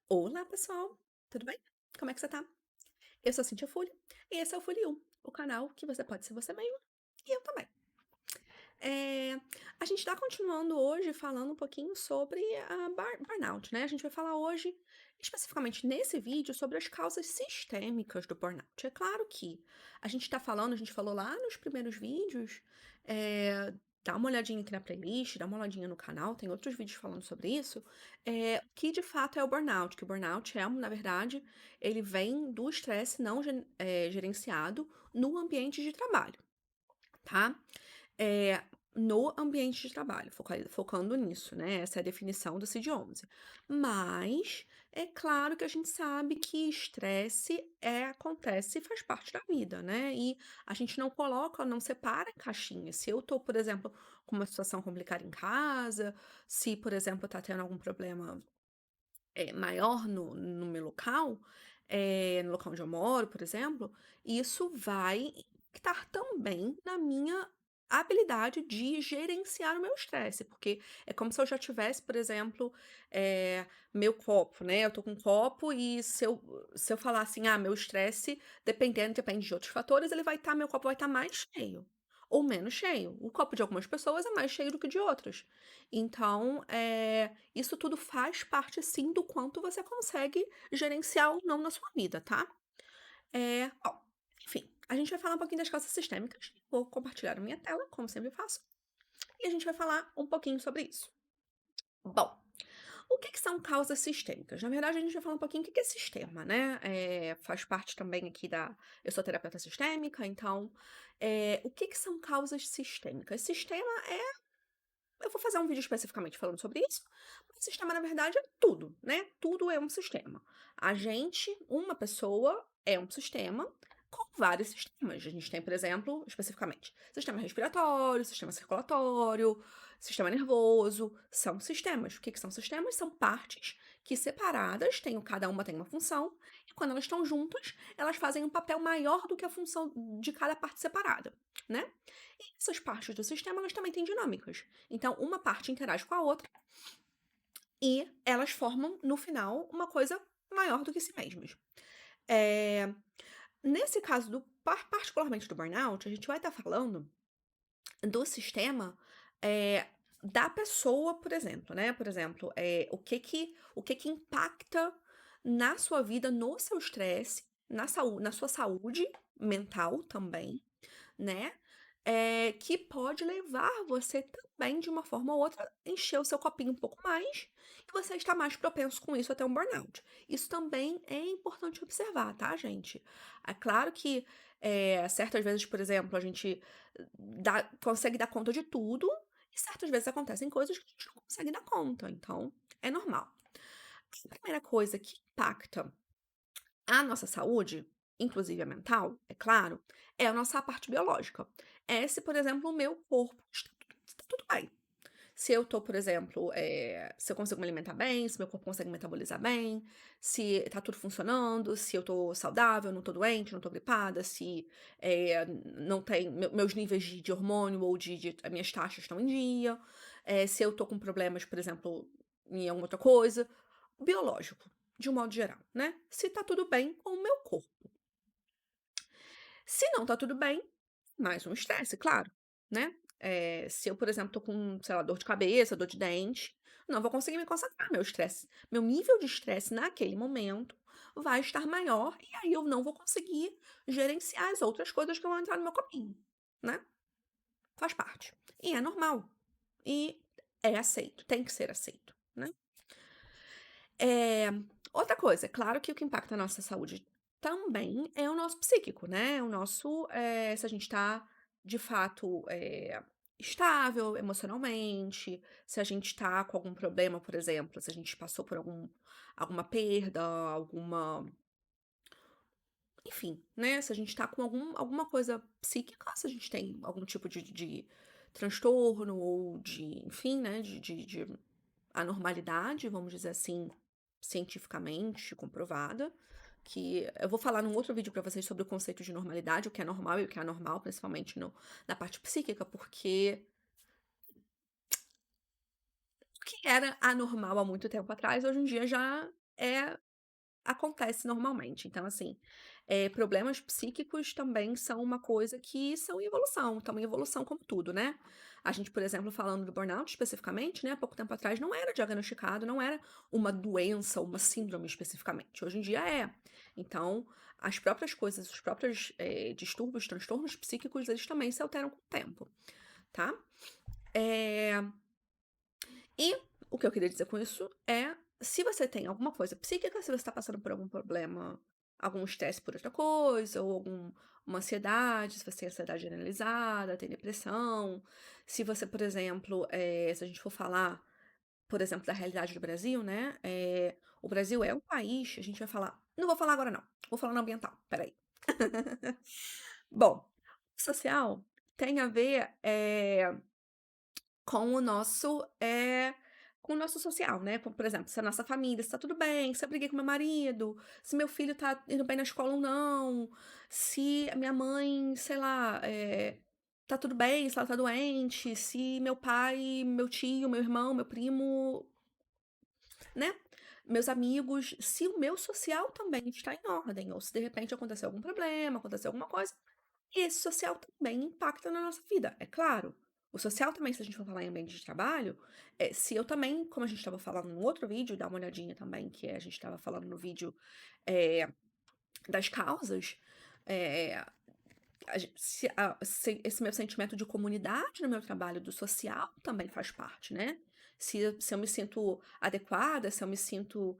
Olá, pessoal, tudo bem? Como é que você tá? Eu sou a Cintia Folha e esse é o Folha 1, o canal que você pode ser você mesmo e eu também. Eh, a gente tá continuando hoje falando um pouquinho sobre a burnout, né? A gente vai falar hoje, especificamente nesse vídeo, sobre as causas sistêmicas do burnout. É claro que a gente falou lá nos primeiros vídeos, dá uma olhadinha aqui na playlist, dá uma olhadinha no canal, tem outros vídeos falando sobre isso, que de fato é o burnout, que o burnout é, na verdade, ele vem do estresse não gerenciado no ambiente de trabalho, tá? Eh, no ambiente de trabalho, focando nisso, né, essa é a definição do CID-11. Mas, é claro que a gente sabe que estresse, acontece e faz parte da vida, né, e a gente não separa em caixinhas. Se eu tô, por exemplo, com uma situação complicada em casa, se, por exemplo, tá tendo algum problema maior no meu local, no local onde eu moro, por exemplo, isso vai impactar também na minha habilidade de gerenciar o meu estresse, porque é como se eu já tivesse, por exemplo, meu copo, né, eu tô com um copo e se eu falar assim: "Ah, meu estresse depende de outros fatores, meu copo vai estar mais cheio ou menos cheio". O copo de algumas pessoas é mais cheio do que de outras. Então, isso tudo faz parte sim do quanto você consegue gerenciar ou não na sua vida, tá? Bom, enfim, a gente vai falar um pouquinho das causas sistêmicas. Vou compartilhar a minha tela, como sempre faço, e a gente vai falar um pouquinho sobre isso. Bom, o que que são causas sistêmicas? Na verdade, a gente vai falar um pouquinho o que que é sistema, né? Faz parte também aqui da. Eu sou terapeuta sistêmica, então, o que que são causas sistêmicas? Sistema eu vou fazer um vídeo especificamente falando sobre isso, mas sistema, na verdade, é tudo, né? Tudo é um sistema. Uma pessoa, é um sistema com vários sistemas. A gente tem, por exemplo, especificamente, sistema respiratório, sistema circulatório, sistema nervoso. São sistemas. O que que são sistemas? São partes que separadas, cada uma tem uma função, e quando elas estão juntas, elas fazem um papel maior do que a função de cada parte separada, né? E essas partes do sistema, elas também têm dinâmicas. Então, uma parte interage com a outra e elas formam, no final, uma coisa maior do que si mesmas. Eh, nesse caso particularmente do burnout, a gente vai estar falando do sistema, da pessoa, por exemplo, né? Por exemplo, o que que impacta na sua vida, no seu estresse, na sua saúde mental também, né, que pode levar você também, de uma forma ou outra, encher o seu copinho um pouco mais, e você está mais propenso com isso a ter um burnout. Isso também é importante observar, tá, gente? É claro que, certas vezes, por exemplo, a gente consegue dar conta de tudo, e certas vezes acontecem coisas que a gente não consegue dar conta, então é normal. A primeira coisa que impacta a nossa saúde, inclusive a mental, é claro, é a nossa parte biológica. Se, por exemplo, o meu corpo está tudo bem. Se eu tô, por exemplo, se eu consigo me alimentar bem, se meu corpo consegue metabolizar bem, se tá tudo funcionando, se eu tô saudável, não tô doente, não tô gripada, se não tem meus níveis de hormônio ou as minhas taxas estão em dia, se eu tô com problemas, por exemplo, em alguma outra coisa, biológico, de um modo geral, né? Se tá tudo bem com o meu corpo. Se não tá tudo bem, mais um estresse, claro, né. Se eu, por exemplo, tô com, sei lá, dor de cabeça, dor de dente, não vou conseguir me concentrar, meu nível de estresse naquele momento vai estar maior, e aí eu não vou conseguir gerenciar as outras coisas que vão entrar no meu copinho, né. Faz parte. E é normal. E é aceito, tem que ser aceito, né. Eh, outra coisa, é claro que o que impacta a nossa saúde também é o nosso psíquico, né, se a gente tá, de fato, estável emocionalmente, se a gente tá com algum problema, por exemplo, se a gente passou por alguma perda, enfim, né, se a gente tá com alguma coisa psíquica, se a gente tem algum tipo de transtorno ou enfim, né, de anormalidade, vamos dizer assim, cientificamente comprovada, que eu vou falar num outro vídeo pra vocês sobre o conceito de normalidade, o que é normal e o que é anormal, principalmente na parte psíquica, porque o que era anormal há muito tempo atrás, hoje em dia é acontece normalmente. Então, assim, problemas psíquicos também são uma coisa que são em evolução, estão em evolução como tudo, né. A gente, por exemplo, falando do burnout especificamente, né, há pouco tempo atrás não era diagnosticado, não era uma doença, uma síndrome especificamente, hoje em dia é. Então, as próprias coisas, os próprios, distúrbios, transtornos psíquicos, eles também se alteram com o tempo, tá. Eh e o que eu queria dizer com isso é, se você tem alguma coisa psíquica, se você está passando por algum problema, algum estresse por outra coisa, ou uma ansiedade, se você tem ansiedade generalizada, tem depressão, se você, por exemplo, se a gente for falar, por exemplo, da realidade do Brasil, né? O Brasil é um país, a gente vai falar. Não vou falar agora, não. Vou falar no ambiental. Peraí. Bom, social tem a ver. Com o nosso, com o nosso social, né, como, por exemplo, se a nossa família, se tá tudo bem, se eu briguei com meu marido, se meu filho tá indo bem na escola ou não, se a minha mãe, sei lá, tá tudo bem, se ela tá doente, se meu pai, meu tio, meu irmão, meu primo, né, meus amigos, se o meu social também está em ordem, ou se de repente aconteceu algum problema, aconteceu alguma coisa, esse social também impacta na nossa vida, é claro. O social também, se a gente for falar em ambiente de trabalho, se eu também, como a gente estava falando no outro vídeo, dá uma olhadinha também, que a gente estava falando no vídeo, eh, das causas, eh, se esse meu sentimento de comunidade no meu trabalho, do social, também faz parte, né. Se eu me sinto adequada, se eu me sinto,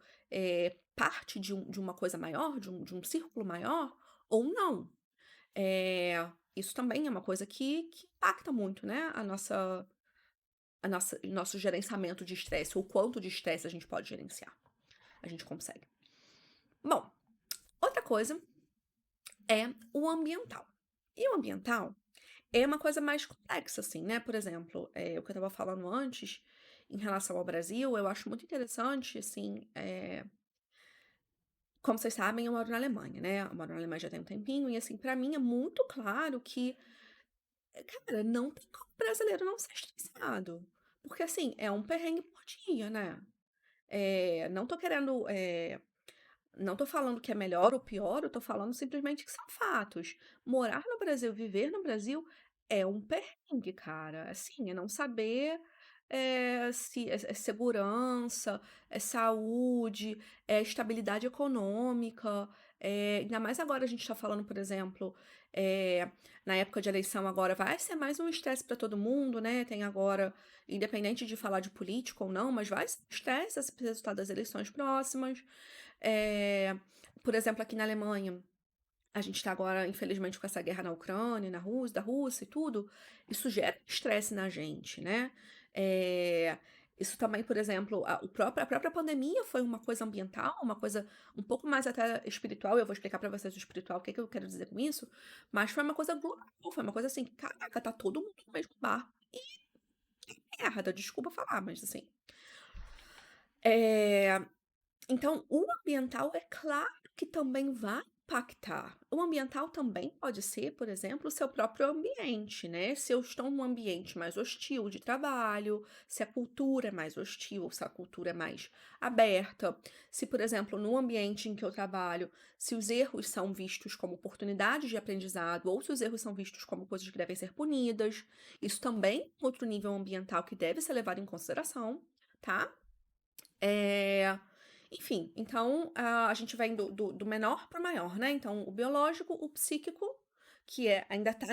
parte de uma coisa maior, de um círculo maior, ou não. Isso também é uma coisa que impacta muito, né, o nosso gerenciamento de estresse, o quanto de estresse a gente pode gerenciar, a gente consegue. Bom, outra coisa é o ambiental. E o ambiental é uma coisa mais complexa, assim, né, por exemplo, o que eu estava falando antes, em relação ao Brasil, eu acho muito interessante, assim, como vocês sabem, eu moro na Alemanha, né, eu moro na Alemanha já tem um tempinho e, assim, pra mim é muito claro que, cara, não tem como o brasileiro não ser estressado, porque, assim, é um perrengue por dia, né. Não tô querendo, não tô falando que é melhor ou pior, eu tô falando simplesmente que são fatos. Morar no Brasil, viver no Brasil é um perrengue, cara. Assim, é não saber, se é segurança, é saúde, é estabilidade econômica, ainda mais agora a gente tá falando, por exemplo, eh, na época de eleição agora vai ser mais um estresse para todo mundo, né, tem agora, independente de falar de político ou não, mas vai ser um estresse esse resultado das eleições próximas. Eh, por exemplo, aqui na Alemanha, a gente está agora, infelizmente, com essa guerra na Ucrânia, da Rússia e tudo, isso gera estresse na gente, né. Eh, isso também, por exemplo, a própria pandemia foi uma coisa ambiental, uma coisa um pouco mais até espiritual, eu vou explicar para vocês o espiritual, o que que eu quero dizer com isso, mas foi uma coisa global, foi uma coisa assim: "Caraca, tá todo mundo no mesmo barco e merda", desculpa falar, mas assim. Eh Então, o ambiental é claro que também vai impactar. O ambiental também pode ser, por exemplo, o seu próprio ambiente, né? Se eu estou num ambiente mais hostil de trabalho, se a cultura é mais hostil, se a cultura é mais aberta, se, por exemplo, no ambiente em que eu trabalho, se os erros são vistos como oportunidades de aprendizado ou se os erros são vistos como coisas que devem ser punidas, isso também é outro nível ambiental que deve ser levado em consideração, tá? Eh, Enfim, então, a gente vai do menor para o maior, né, então o biológico, o psíquico, que ainda está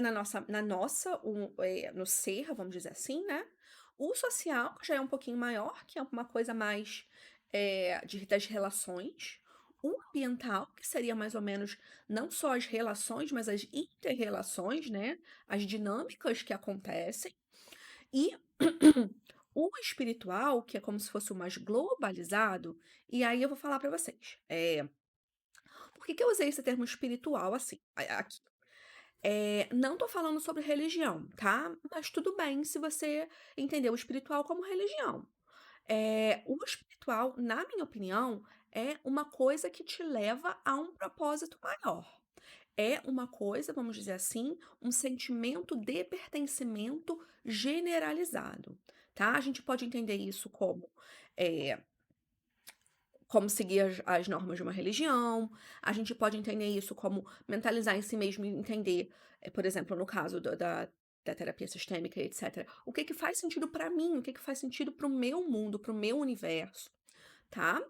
no ser, vamos dizer assim, né, o social, que já é um pouquinho maior, que é uma coisa mais, das relações, o ambiental, que seria mais ou menos não só as relações, mas as interrelações, né, as dinâmicas que acontecem, e o espiritual, que é como se fosse o mais globalizado, e aí eu vou falar para vocês, por que que eu usei esse termo espiritual assim, aqui? Não tô falando sobre religião, tá, mas tudo bem se você entender o espiritual como religião. O espiritual, na minha opinião, é uma coisa que te leva a um propósito maior. É uma coisa, vamos dizer assim, um sentimento de pertencimento generalizado, tá? A gente pode entender isso como, eh, como seguir as normas de uma religião, a gente pode entender isso como mentalizar em si mesmo e entender, por exemplo, no caso da terapia sistêmica e etcétera, o que que faz sentido pra mim, o que que faz sentido para o meu mundo, para o meu universo, tá.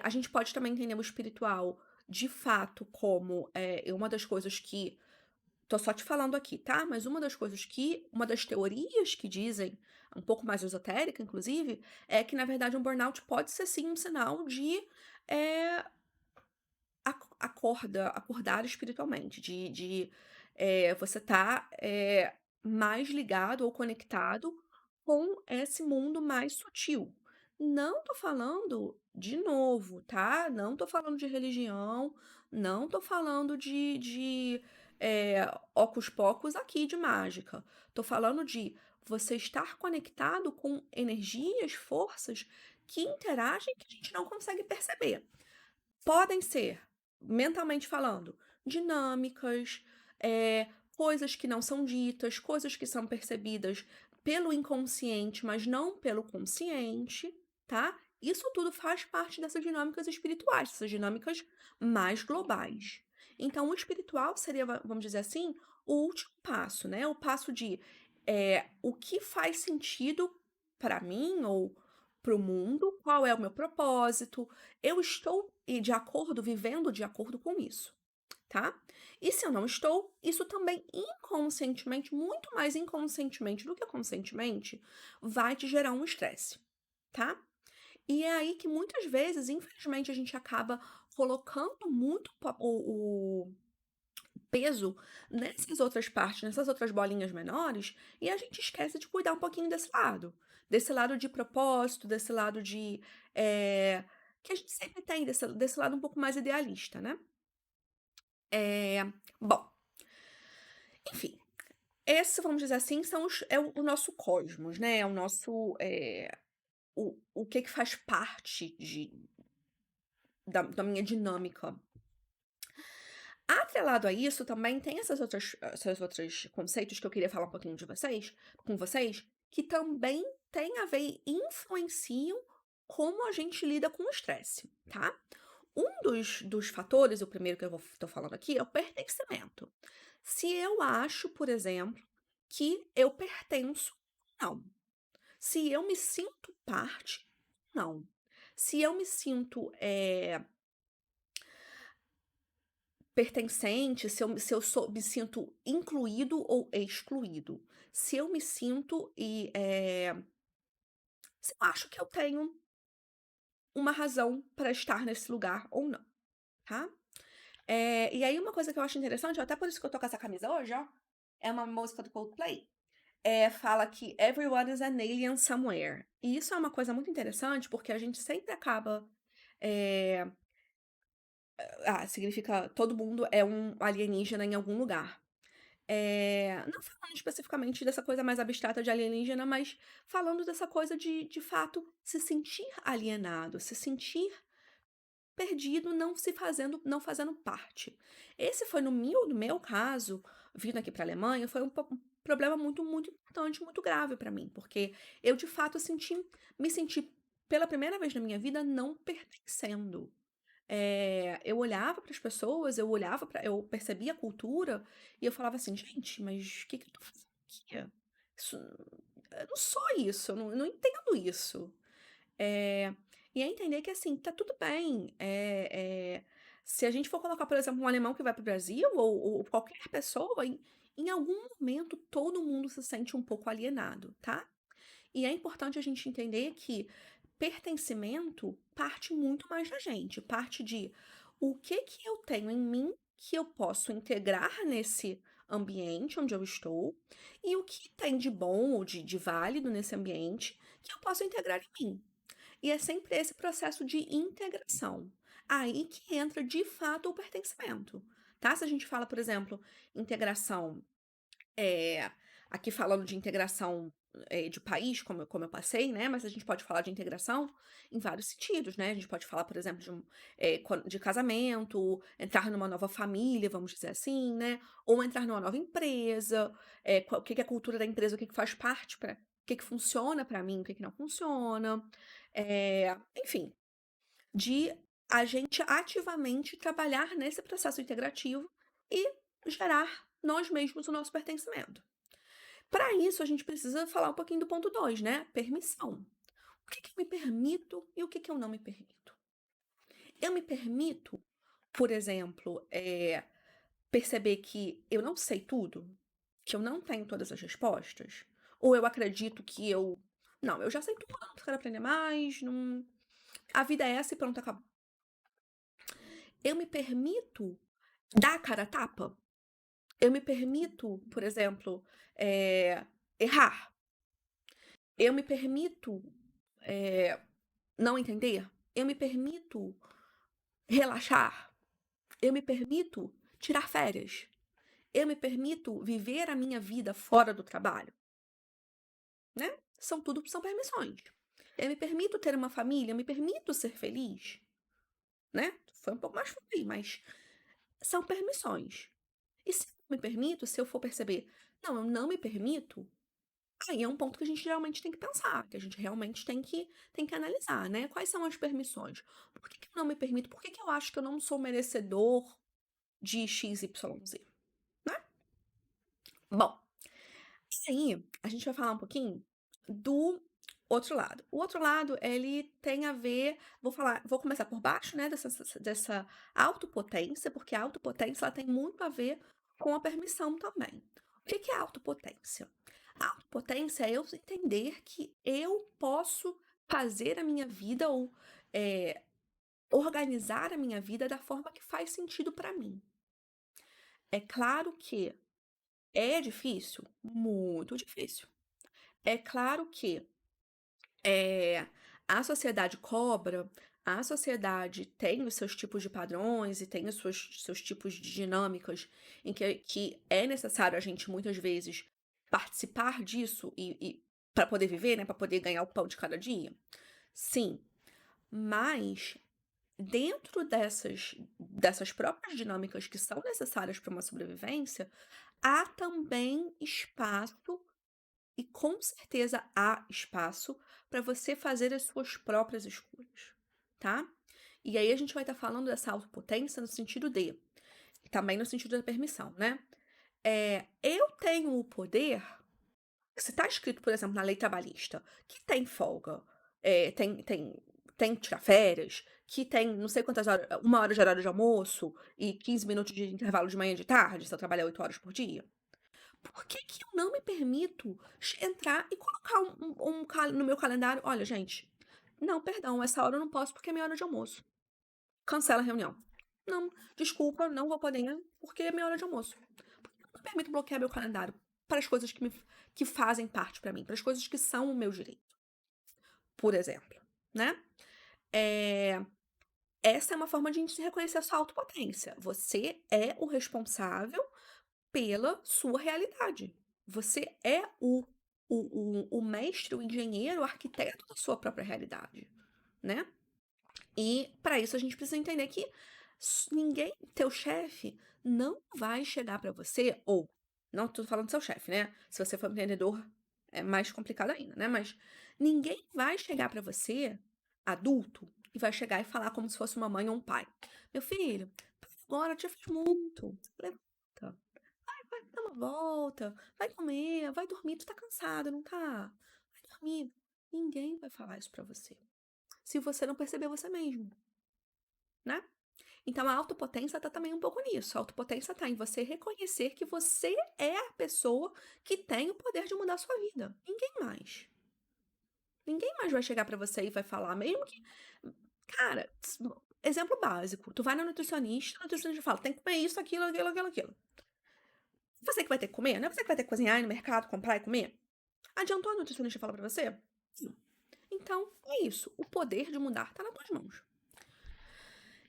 A gente pode também entender o espiritual, de fato, como, uma das coisas que tô só te falando aqui, tá, mas uma das teorias que dizem, um pouco mais esotérica inclusive, é que na verdade um burnout pode ser sim um sinal de, eh, acordar espiritualmente, você tá, mais ligado ou conectado com esse mundo mais sutil. Não tô falando, de novo, tá, não tô falando de religião, não tô falando hócus pocus aqui de mágica. Tô falando de você estar conectado com energias, forças que interagem que a gente não consegue perceber. Podem ser, mentalmente falando, dinâmicas, coisas que não são ditas, coisas que são percebidas pelo inconsciente, mas não pelo consciente, tá? Isso tudo faz parte dessas dinâmicas espirituais, essas dinâmicas mais globais. Então, o espiritual seria, vamos dizer assim, o último passo, né? O passo de o que faz sentido para mim ou para o mundo, qual é o meu propósito, eu estou de acordo, vivendo de acordo com isso, tá? E se eu não estou, isso também inconscientemente, muito mais inconscientemente do que conscientemente, vai te gerar um estresse, tá? E é aí que muitas vezes, infelizmente, a gente acaba colocando muito o peso nessas outras partes, nessas outras bolinhas menores, e a gente esquece de cuidar um pouquinho desse lado de propósito, desse lado de, que a gente sempre tem, desse lado um pouco mais idealista, né. Bom, enfim, esse, vamos dizer assim, é o nosso cosmos, né, é o nosso, o que que faz parte da minha dinâmica. Atrelado a isso, também tem essas outras conceitos que eu queria falar um pouquinho com vocês, que também têm a ver e influenciam como a gente lida com o estresse, tá? Um dos fatores, o primeiro que tô falando aqui, é o pertencimento. Se eu acho, por exemplo, que eu pertenço, não. Se eu me sinto parte, não. Se eu me sinto, pertencente, se eu me sinto incluído ou excluído. Se eu me sinto se eu acho que eu tenho uma razão para estar nesse lugar ou não, tá. E aí uma coisa que eu acho interessante, até por isso que eu tô com essa camisa hoje, ó, é uma música do Coldplay, fala que "Everyone is an alien somewhere", e isso é uma coisa muito interessante, porque a gente sempre acaba, eh significa todo mundo é um alienígena em algum lugar. Não falando especificamente dessa coisa mais abstrata de alienígena, mas falando dessa coisa de fato se sentir alienado, se sentir perdido, não fazendo parte. Esse foi no meu caso, vindo aqui para a Alemanha, foi um problema muito, muito importante, muito grave para mim, porque eu de fato me senti pela primeira vez na minha vida não pertencendo. Eu olhava para as pessoas, eu percebia a cultura e eu falava assim: "Gente, mas o que que eu tô fazendo aqui? Isso eu não sou isso, eu não entendo isso". Eh, e é entender que, assim, tá tudo bem, se a gente for colocar, por exemplo, um alemão que vai para o Brasil ou qualquer pessoa, em algum momento todo mundo se sente um pouco alienado, tá? E é importante a gente entender que pertencimento parte muito mais da gente, parte de o que que eu tenho em mim que eu posso integrar nesse ambiente onde eu estou e o que tem de bom ou de válido nesse ambiente que eu posso integrar em mim. E é sempre esse processo de integração. Aí que entra de fato o pertencimento, tá? Se a gente fala, por exemplo, integração eh, aqui falando de integração, de país, como eu passei, né, mas a gente pode falar de integração em vários sentidos, né. A gente pode falar, por exemplo, de casamento, entrar numa nova família, vamos dizer assim, né, ou entrar numa nova empresa, o que que é a cultura da empresa, o que que faz parte o que que funciona para mim, o que que não funciona. Enfim, de a gente ativamente trabalhar nesse processo integrativo e gerar nós mesmos o nosso pertencimento. Para isso, a gente precisa falar um pouquinho do ponto 2, né? Permissão. O que que eu me permito e o que que eu não me permito? Eu me permito, por exemplo, perceber que eu não sei tudo, que eu não tenho todas as respostas, ou eu acredito que não, eu já sei tudo, não quero aprender mais, não, a vida é essa e pronto, acabou. Eu me permito dar a cara a tapa? Eu me permito, por exemplo, errar? Eu me permito, eh, não entender? Eu me permito relaxar? Eu me permito tirar férias? Eu me permito viver a minha vida fora do trabalho, né? São permissões. Eu me permito ter uma família, eu me permito ser feliz, né? Foi um pouco mais fui, mas são permissões. E se eu me permito, se eu for perceber, não, eu não me permito, aí é um ponto que a gente realmente tem que pensar, que a gente realmente tem que analisar, né? Quais são as permissões? Por que que eu não me permito? Por que que eu acho que eu não sou merecedor de X, Y, Z, né? Bom, e aí, a gente vai falar um pouquinho do outro lado. O outro lado, ele tem a ver, vou começar por baixo, né, dessa autopotência, porque a autopotência ela tem muito a ver com a permissão também. O que que é autopotência? A autopotência é eu entender que eu posso fazer a minha vida ou organizar a minha vida da forma que faz sentido para mim. É claro que é difícil, muito difícil. É claro que Eh, a sociedade cobra, a sociedade tem os seus tipos de padrões e tem os seus tipos de dinâmicas em que é necessário a gente muitas vezes participar disso e para poder viver, né, para poder ganhar o pão de cada dia. Sim, mas dentro dessas próprias dinâmicas que são necessárias para uma sobrevivência, há também espaço e com certeza há espaço para você fazer as suas próprias escolhas, tá? E aí a gente vai estar falando dessa autopotência no sentido de, também no sentido da permissão, né? Eu tenho o poder, se está escrito, por exemplo, na lei trabalhista, que tem folga, tem tirar férias, que tem não sei quantas horas, 1 hora de horário de almoço e 15 minutos de intervalo de manhã e de tarde, se eu trabalhar 8 horas por dia. Por que que eu não me permito entrar e colocar no meu calendário? Olha, gente, não, perdão, essa hora eu não posso porque é minha hora de almoço. Cancela a reunião. Não, desculpa, não vou poder porque é minha hora de almoço. Por que eu não me permito bloquear meu calendário para as coisas que fazem parte para mim, para as coisas que são o meu direito, por exemplo, né? É, essa é uma forma de a gente reconhecer a sua autopotência. Você é o responsável pela sua realidade. Você é o mestre, o engenheiro, o arquiteto da sua própria realidade, né? E para isso a gente precisa entender que ninguém, teu chefe, não vai chegar para você, ou não tô falando do seu chefe, né? Se você for empreendedor, é mais complicado ainda, né? Mas ninguém vai chegar para você, adulto, e vai chegar e falar como se fosse uma mãe ou um pai. Meu filho, agora eu já fiz muito. Levanta. Vai dar uma volta, vai comer, vai dormir, tu tá cansada, não tá? Vai dormir. Ninguém vai falar isso pra você, se você não perceber você mesmo, né? Então a autopotência tá também um pouco nisso. A autopotência tá em você reconhecer que você é a pessoa que tem o poder de mudar a sua vida. Ninguém mais. Ninguém mais vai chegar pra você e vai falar, mesmo que, cara, exemplo básico, tu vai na nutricionista, a nutricionista fala, tem que comer isso, aquilo, aquilo, aquilo, aquilo. Você que vai ter que comer, não é você que vai ter que cozinhar, ir no mercado, comprar e comer? Adiantou a nutricionista falar pra você? Sim. Então, é isso. O poder de mudar tá nas tuas mãos.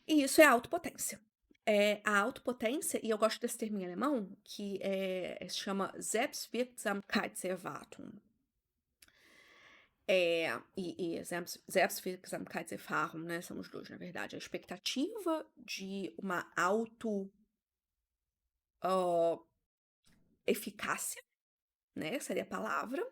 E isso é a autopotência. A autopotência, e eu gosto desse termo em alemão, que se chama Selbstwirksamkeitserwartung. Selbstwirksamkeitserfahrung, né? São os dois, na verdade. A expectativa de uma ó, eficácia, né? Seria a palavra.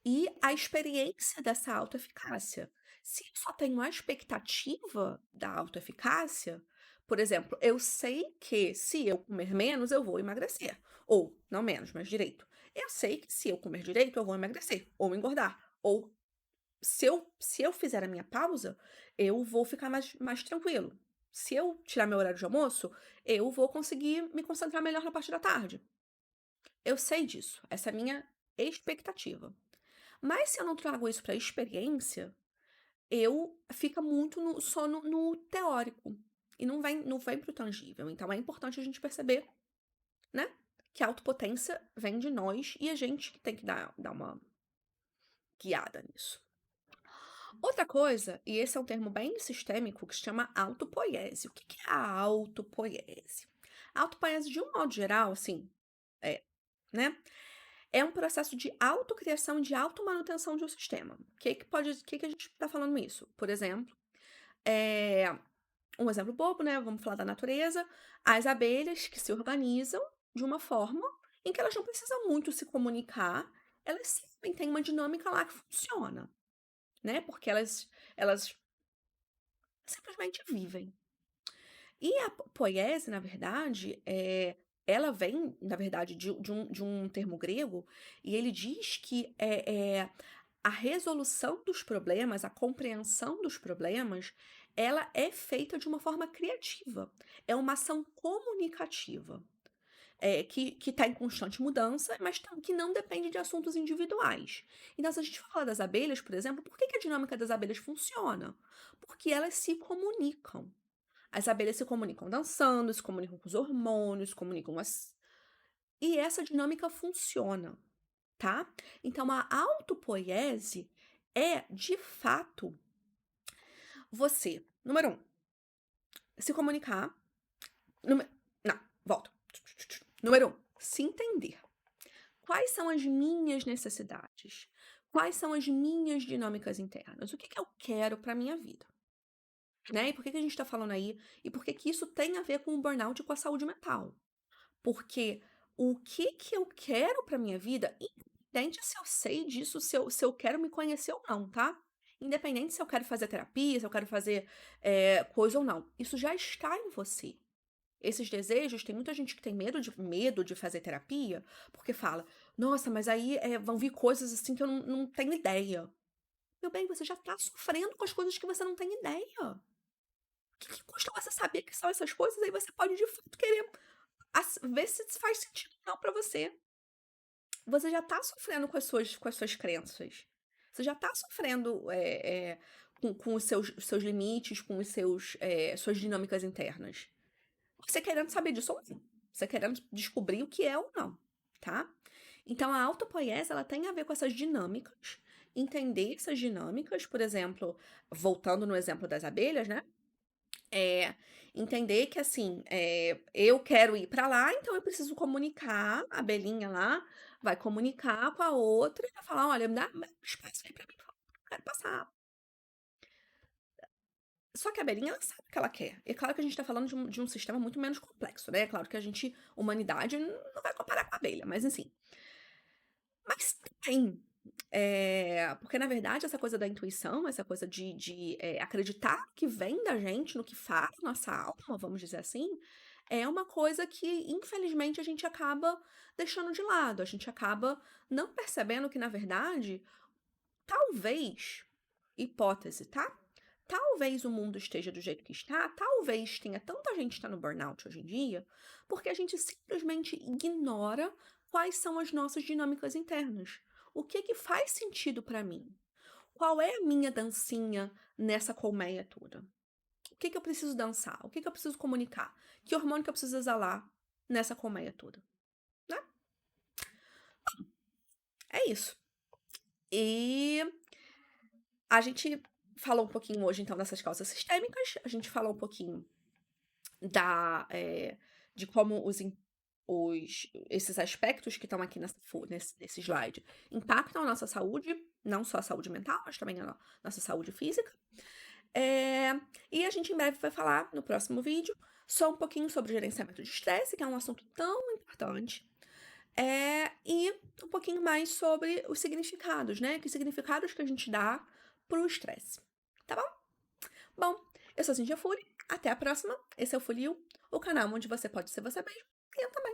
E a experiência dessa autoeficácia. Se eu só tenho a expectativa da autoeficácia, por exemplo, eu sei que se eu comer menos, eu vou emagrecer. Ou, não menos, mas direito. Eu sei que se eu comer direito, eu vou emagrecer, ou engordar. Ou se eu fizer a minha pausa, eu vou ficar mais tranquilo. Se eu tirar meu horário de almoço, eu vou conseguir me concentrar melhor na parte da tarde. Eu sei disso, essa é a minha expectativa. Mas se eu não trago isso para a experiência, eu fica muito só no teórico e não vem para o tangível. Então é importante a gente perceber, né, que a autopotência vem de nós e a gente que tem que dar uma guiada nisso. Outra coisa, e esse é um termo bem sistêmico que se chama autopoiese. O que que é a autopoiese? A autopoiese, de um modo geral, assim, é, né, é um processo de autocriação e de automanutenção de um sistema. Que a gente está falando isso? Por exemplo, eh, um exemplo bobo, né, vamos falar da natureza, as abelhas que se organizam de uma forma em que elas não precisam muito se comunicar, elas sabem, tem uma dinâmica lá que funciona, né, porque elas simplesmente vivem. E a poiese, na verdade, ela vem, na verdade, de um termo grego, e ele diz que a resolução dos problemas, a compreensão dos problemas, ela é feita de uma forma criativa. É uma ação comunicativa, que está em constante mudança, mas que não depende de assuntos individuais. Então, se a gente fala das abelhas, por exemplo, por que que a dinâmica das abelhas funciona? Porque elas se comunicam. As abelhas se comunicam dançando, se comunicam com os hormônios, se comunicam e essa dinâmica funciona, tá? Então a autopoiese é, de fato, você, número um, se comunicar. Número não, volta. Número um, se entender. Quais são as minhas necessidades? Quais são as minhas dinâmicas internas? O que que eu quero para minha vida? Né? E por que que a gente está falando aí? E por que que isso tem a ver com o burnout e com a saúde mental? Porque o que que eu quero para minha vida, independente se eu sei disso, se eu quero me conhecer ou não, tá? Independente se eu quero fazer terapia, se eu quero fazer coisa ou não. Isso já está em você. Esses desejos, tem muita gente que tem medo de fazer terapia, porque fala, nossa, mas aí vão vir coisas assim que eu não tenho ideia. Meu bem, você já tá sofrendo com as coisas que você não tem ideia. O que que custa você saber que são essas coisas? Aí você pode de fato querer ver se faz sentido ou não pra você. Você já tá sofrendo com as suas crenças. Você já tá sofrendo, com os seus limites, com suas dinâmicas internas. Você querendo saber disso ou não. Você querendo descobrir o que é ou não, tá? Então a autopoiese, ela tem a ver com essas dinâmicas, entender essas dinâmicas, por exemplo, voltando no exemplo das abelhas, né? É, entender que assim, eu quero ir para lá, então eu preciso comunicar, a abelhinha lá vai comunicar com a outra e vai falar: "Olha, me dá espaço aí para mim, por favor, eu quero passar". Só que a abelhinha, ela sabe o que ela quer. É claro que a gente tá falando de um sistema muito menos complexo, né, é claro que a gente humanidade não vai comparar com a abelha, mas assim. Mas tem, porque na verdade essa coisa da intuição, essa coisa de acreditar que vem da gente, no que fala a nossa alma, vamos dizer assim, é uma coisa que infelizmente a gente acaba deixando de lado, a gente acaba não percebendo que na verdade, talvez, hipótese, tá? Talvez o mundo esteja do jeito que está, talvez tenha tanta gente que tá no burnout hoje em dia, porque a gente simplesmente ignora quais são as nossas dinâmicas internas. O que que faz sentido pra mim? Qual é a minha dancinha nessa colmeia toda? O que que eu preciso dançar? O que que eu preciso comunicar? Que hormônio que eu preciso exalar nessa colmeia toda, né? É isso. E a gente falou um pouquinho hoje, então, dessas causas sistêmicas, a gente falou um pouquinho da, de como esses aspectos que estão aqui nesse slide impactam a nossa saúde, não só a saúde mental, mas também a nossa saúde física. E a gente em breve vai falar, no próximo vídeo, só um pouquinho sobre o gerenciamento de estresse, que é um assunto tão importante, e um pouquinho mais sobre os significados, né? Que significados que a gente dá para o estresse. tá bom? Bom, eu sou a Cintia Fúria, até a próxima. Esse é o Fulio, o canal onde você pode ser você mesmo e eu também.